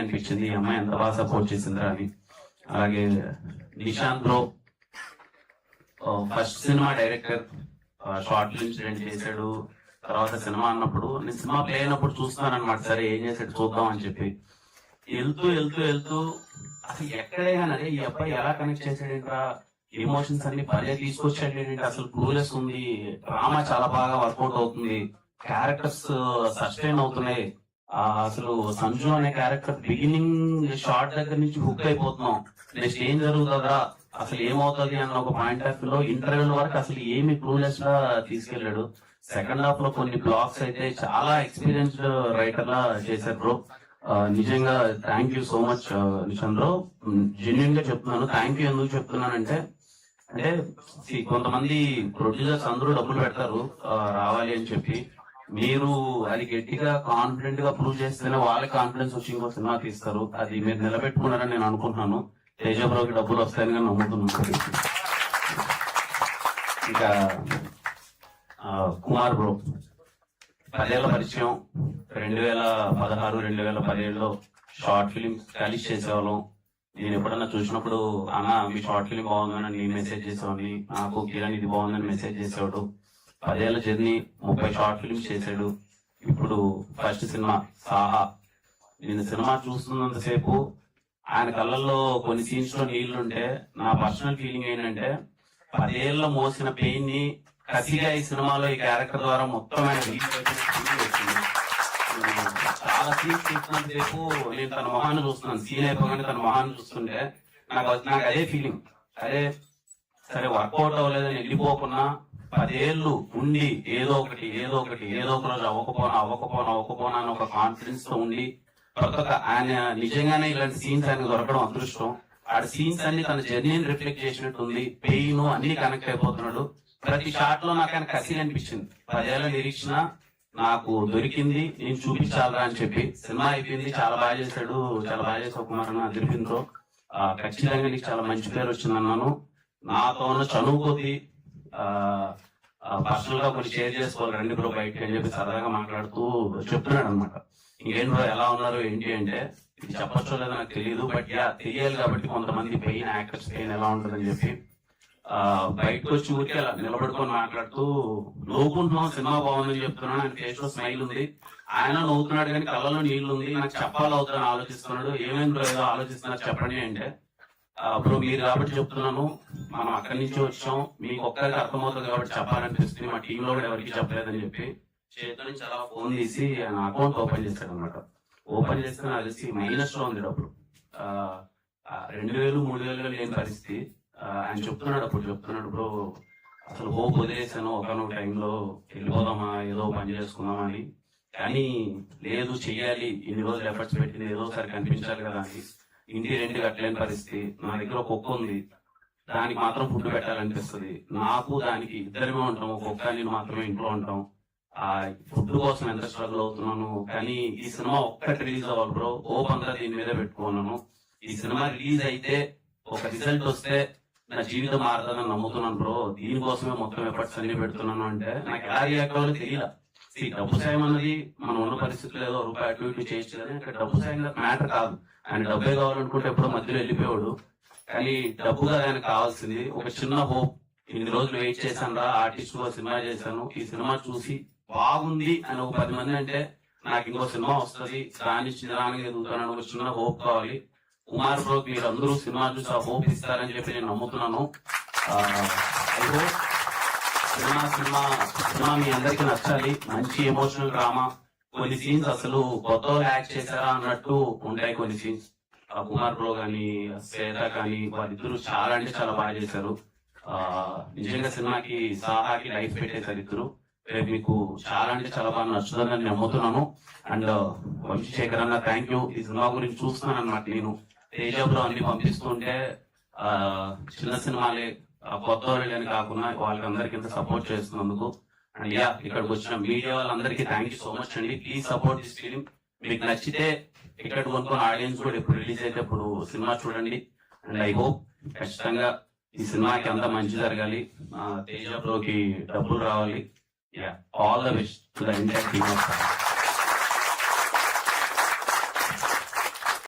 అనిపించింది ఈ అమ్మాయి ఎంత బాగా సపోర్ట్ చేసిందిరా అని. అలాగే Nishant bro first cinema director, short films రెండు చేశాడు. తర్వాత సినిమా అన్నప్పుడు నేను సినిమా ప్లే అయినప్పుడు చూస్తున్నాను అనమాట, సరే ఏం చేసాడు చూద్దాం అని చెప్పి వెళ్తూ వెళ్తూ వెళ్తూ అసలు ఎక్కడైనా అదే ఈ అబ్బాయి ఎలా కనెక్ట్ చేశాడేంట్రా, ఎమోషన్స్ అన్ని భలే తీసుకొచ్చాడు ఏంటంటే, అసలు క్లూలెస్ ఉంది, డ్రామా చాలా బాగా వర్కౌట్ అవుతుంది, క్యారెక్టర్స్ సస్టైన్ అవుతున్నాయి. అసలు సంజు అనే క్యారెక్టర్ బిగినింగ్ షార్ట్ దగ్గర నుంచి హుక్ అయిపోతున్నాం, నెక్స్ట్ ఏం జరుగుతుందా అసలు ఏమవుతుంది అన్న ఒక పాయింట్ ఆఫ్ వ్యూ లో ఇంటర్వ్యూల వరకు అసలు ఏమి క్లూలెస్ గా తీసుకెళ్లాడు. సెకండ్ హాఫ్ లో కొన్ని బ్లాగ్స్ అయితే చాలా ఎక్స్పీరియన్స్డ్ రైటర్ లా చేశారు బ్రో. నిజంగా thank you so much Nishant bro. Genuine గా చెప్తున్నాను. థ్యాంక్ యూ ఎందుకు చెప్తున్నానంటే, అంటే కొంతమంది ప్రొడ్యూసర్స్ అందరూ డబ్బులు పెడతారు రావాలి అని చెప్పి, మీరు అది గట్టిగా కాన్ఫిడెంట్ గా ప్రూవ్ చేస్తేనే వాళ్ళకి కాన్ఫిడెన్స్ వచ్చి ఇంకో సినిమా తీస్తారు. అది మీరు నిలబెట్టుకున్నారని నేను అనుకుంటున్నాను. తేజ బ్రోకి డబ్బులు వస్తాయని కానీ నమ్ముతున్నాను. ఇంకా కుమార్ బ్రో 10 ఏళ్ల పరిచయం, 2016 2017లో షార్ట్ ఫిలిం కలిసి చేసేవాళ్ళం. నేను ఎప్పుడన్నా చూసినప్పుడు అన్న మీ షార్ట్ ఫిలిం బాగుందని నేను మెసేజ్ చేసేవాడిని, నాకు కిరణ్ ఇది బాగుందని మెసేజ్ చేసేవాడు. 10 ఏళ్ల జర్నీ, 30 షార్ట్ ఫిల్మ్స్ చేశాడు. ఇప్పుడు ఫస్ట్ సినిమా సాహా. నేను సినిమా చూస్తున్నంతసేపు ఆయన కళ్ళల్లో కొన్ని సీన్స్ లో నీళ్లుంటే నా పర్సనల్ ఫీలింగ్ ఏంటంటే, 10 ఏళ్ళ మోసిన పెయిన్ ని కసిగా ఈ సినిమాలో ఈ క్యారెక్టర్ ద్వారా మొత్తం ఆయన చాలా సీన్స్ చూస్తున్నంతసేపు నేను తన మొహాన్ని చూస్తున్నాను. సీన్ అయిపోగానే తన మొహాన్ని చూస్తుంటే నాకు అదే ఫీలింగ్, అదే సరే వర్కౌట్ అవ్వలేదని వెళ్ళిపోకున్నా 10 ఏళ్ళు ఉండి ఏదో ఒక రోజు అవ్వకపోనా అని ఒక కాన్ఫిడెన్స్ తో ఉండి ఆయన నిజంగానే ఇలాంటి సీన్స్ ఆయనకు దొరకడం అదృష్టం. ఆ సీన్స్ అన్ని తన జర్నీని రిఫ్లెక్ట్ చేసినట్టు ఉంది. పెయిన్ అన్ని కనెక్ట్ అయిపోతున్నాడు. ప్రతి షాట్ లో నాకు ఆయన కసి అనిపించింది. 10 ఏళ్ల నిరీక్షణ నాకు దొరికింది, నేను చూపించాలరా అని చెప్పి. సినిమా అయిపోయింది, చాలా బాగా చేశాడు, చాలా బాగా చేసావు కుమార్ అన్న, అదిరిపిందో. ఖచ్చితంగా నీకు చాలా మంచి పేరు వచ్చింది అన్నాను. నాతో ఉన్న చనువు కొద్ది పర్సనల్ గా కొన్ని షేర్ చేసుకోవాలి రండి బ్రో బయటకి అని చెప్పి సరదాగా మాట్లాడుతూ చెప్తున్నాడు అనమాట. ఇంకేం బ్రో ఎలా ఉన్నారు ఏంటి అంటే, ఇది చెప్పచ్చో లేదో నాకు తెలియదు, బట్ తెలియాలి కాబట్టి కొంతమంది పెయిన్, యాక్టర్స్ పెయిన్ ఎలా ఉంటుందని చెప్పి బయటకు వచ్చి ఊరికి అలా నిలబడుకొని మాట్లాడుతూ నవ్వుకుంటున్నాం. సినిమా బాగుందని చెప్తున్నాను, ఆయన ఫేస్ లో స్మైల్ ఉంది, ఆయన నవ్వుతున్నాడు కానీ కళ్ళలో నీళ్లు ఉంది. నాకు చెప్పాలి అవుతుందని ఆలోచిస్తున్నాడు. ఏమేమి బ్రో ఏదో ఆలోచిస్తున్నారు చెప్పండి అంటే, అప్పుడు మీరు కాబట్టి చెప్తున్నాను, మనం అక్కడి నుంచి వచ్చాం, మీకు ఒక్కరికి అర్థమవుతుంది కాబట్టి చెప్పాలనిపిస్తుంది, మా టీంలో కూడా ఎవరికి చెప్పలేదని చెప్పి చేతిలో నుంచి అలా ఫోన్ తీసి ఆయన అకౌంట్ ఓపెన్ చేశాడు అనమాట. ఓపెన్ చేస్తే నాకు తెలిసి మైనస్ లో ఉంది డబ్బులు, 2000 3000 లేని పరిస్థితి. ఆయన చెప్తున్నాడు బ్రో అసలు హోప్ వదిలేసాను ఒకనొక టైంలో, వెళ్ళిపోదామా ఏదో పని చేసుకుందామా అని, కానీ లేదు చెయ్యాలి, ఇన్ని రోజులు ఎఫర్ట్స్ పెట్టింది ఏదో ఒకసారి కనిపించాలి కదా అని. ఇంటి రెంట్ కట్టలేని పరిస్థితి, నా దగ్గర ఒక కుక్క ఉంది, దానికి మాత్రం ఫుడ్ పెట్టాలనిపిస్తుంది. నాకు దానికి ఇద్దరమే ఉంటాం, ఒక కుక్క నేను మాత్రమే ఇంట్లో ఉంటాం. ఆ ఫుడ్ కోసం ఎంత స్ట్రగుల్ అవుతున్నాను. కానీ ఈ సినిమా ఒక్కటి రిలీజ్ అవ్వాలి బ్రో, ఓప్ అంతా దీని మీదే పెట్టుకున్నాను. ఈ సినిమా రిలీజ్ అయితే ఒక రిజల్ట్ వస్తే నా జీవితం మారుతుందని నమ్ముతున్నాను బ్రో. దీనికోసమే మొత్తం ఎఫర్ట్స్ అన్ని పెడుతున్నాను. అంటే నాకు ఎలా రియాక్ట్ అవ్వాలో తెలియదు. డబ్బు సాయం అన్నది మనం ఉన్న పరిస్థితులు ఏదో రూపాయి అటు ఇటు చేయొచ్చు కానీ అక్కడ డబ్బు సాయం మ్యాటర్ కాదు. ఆయన డబ్బే కావాలనుకుంటే ఎప్పుడో మధ్యలో వెళ్ళిపోయాడు. కానీ డబ్బుగా ఆయన కావాల్సింది ఒక చిన్న హోప్. ఇన్ని రోజులు వెయిట్ చేశాను రా, ఆర్టిస్ట్ గా సినిమా చేశాను, ఈ సినిమా చూసి బాగుంది అని ఒక 10 మంది అంటే నాకు ఇంకో సినిమా వస్తుంది, దాన్ని చిన్నదానికి ఎదుగుతానని ఒక చిన్న హోప్ కావాలి. కుమార్ బ్రోకి మీరు అందరూ సినిమా చూసి ఆ హోప్ ఇస్తారని చెప్పి నేను నమ్ముతున్నాను. సినిమా మీ అందరికి నచ్చాలి. మంచి ఎమోషనల్ డ్రామా, కొన్ని సీన్స్ అసలు కొత్త యాక్ట్ చేశారా అన్నట్టు ఉంటాయి కొన్ని సీన్స్. కుమార్ బ్రో కానీ శ్వేత కానీ వాళ్ళిద్దరు చాలా అంటే చాలా బాగా చేశారు. నిజంగా సినిమాకి సాహాకి లైఫ్ పెట్టేశారు ఇద్దరు. రేపు మీకు చాలా అంటే చాలా బాగా నచ్చుతుందని నేను నమ్ముతున్నాను. అండ్ వంశీశేఖర్ అన్న థ్యాంక్ యూ. ఈ సినిమా గురించి చూస్తున్నాను అన్నమాట. నేను తేజ బ్రో అన్ని పంపిస్తుంటే చిన్న సినిమాలే కొత్త వాళ్ళని కాకుండా వాళ్ళకందరికి ఇంత సపోర్ట్ చేస్తున్నందుకు అండ్ ఇక్కడికి వచ్చిన మీడియా వాళ్ళందరికీ థ్యాంక్ యూ సో మచ్ అండి. Please support this film. మీకు నచ్చితే ఇక్కడ కొనుక్కొని ఆడియన్స్ కూడా ఎప్పుడు రిలీజ్ అయితే అప్పుడు సినిమా చూడండి. అండ్ ఐ హోప్ ఖచ్చితంగా ఈ సినిమాకి అంతా మంచి జరగాలి, తేజ బ్రోకి డబ్బులు రావాలి. All the best to the entire team of